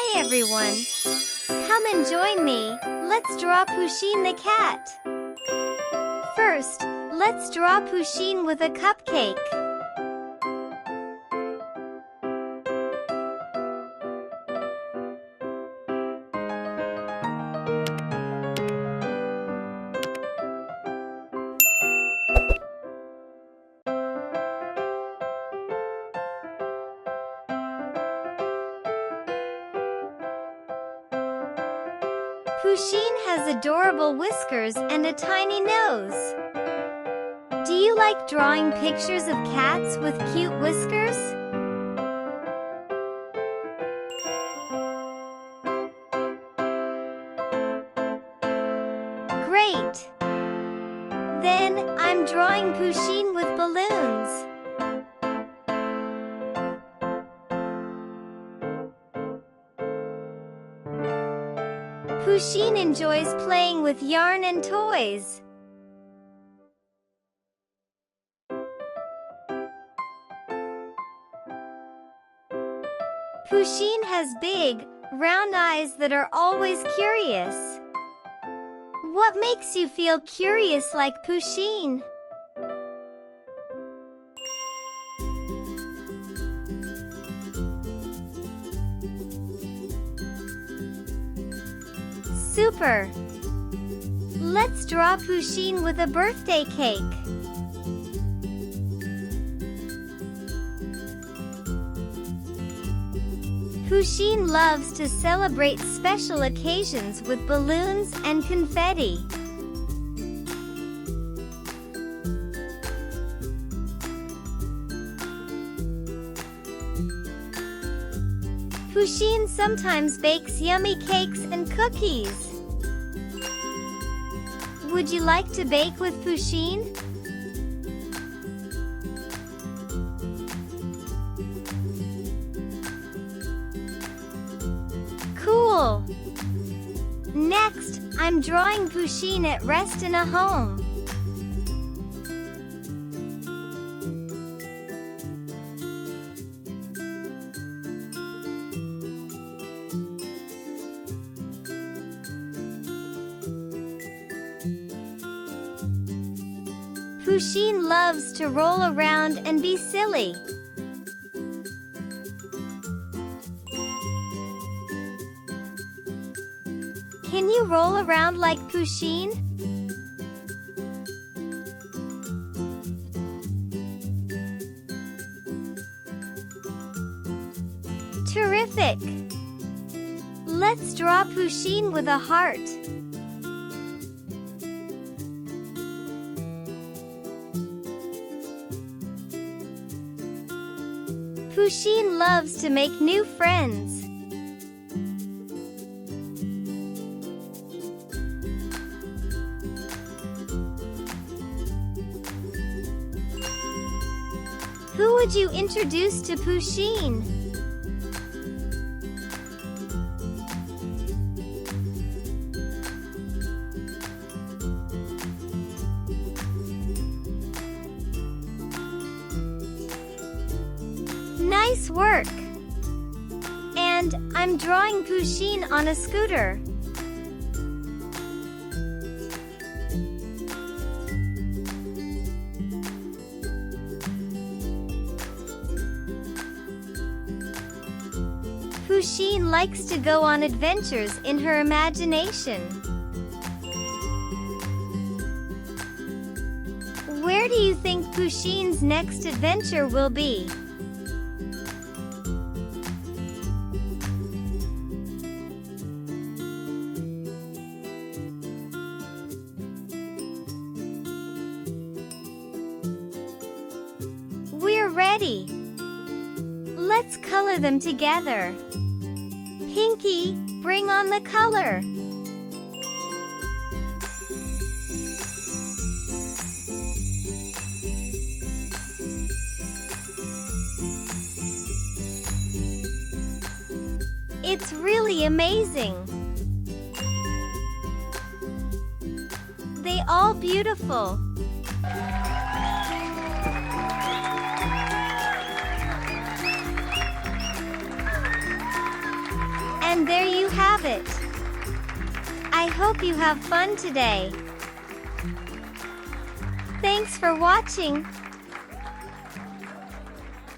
Hi everyone! Come and join me. Let's draw Pusheen the cat. First, let's draw Pusheen with a cupcake. Pusheen has adorable whiskers and a tiny nose. Do you like drawing pictures of cats with cute whiskers? Great! Then, I'm drawing Pusheen with balloons. Pusheen enjoys playing with yarn and toys. Pusheen has big, round eyes that are always curious. What makes you feel curious like Pusheen? Super! Let's draw Pusheen with a birthday cake. Pusheen loves to celebrate special occasions with balloons and confetti. Pusheen sometimes bakes yummy cakes and cookies. Would you like to bake with Pusheen? Cool! Next, I'm drawing Pusheen at rest in a home. Pusheen loves to roll around and be silly. Can you roll around like Pusheen? Terrific! Let's draw Pusheen with a heart. Pusheen loves to make new friends. Who would you introduce to Pusheen? Nice work! And I'm drawing Pusheen on a scooter. Pusheen likes to go on adventures in her imagination. Where do you think Pusheen's next adventure will be? We're ready! Let's color them together. Pinky, bring on the color. It's really amazing. They all beautiful. And there you have it. I hope you have fun today. Thanks for watching.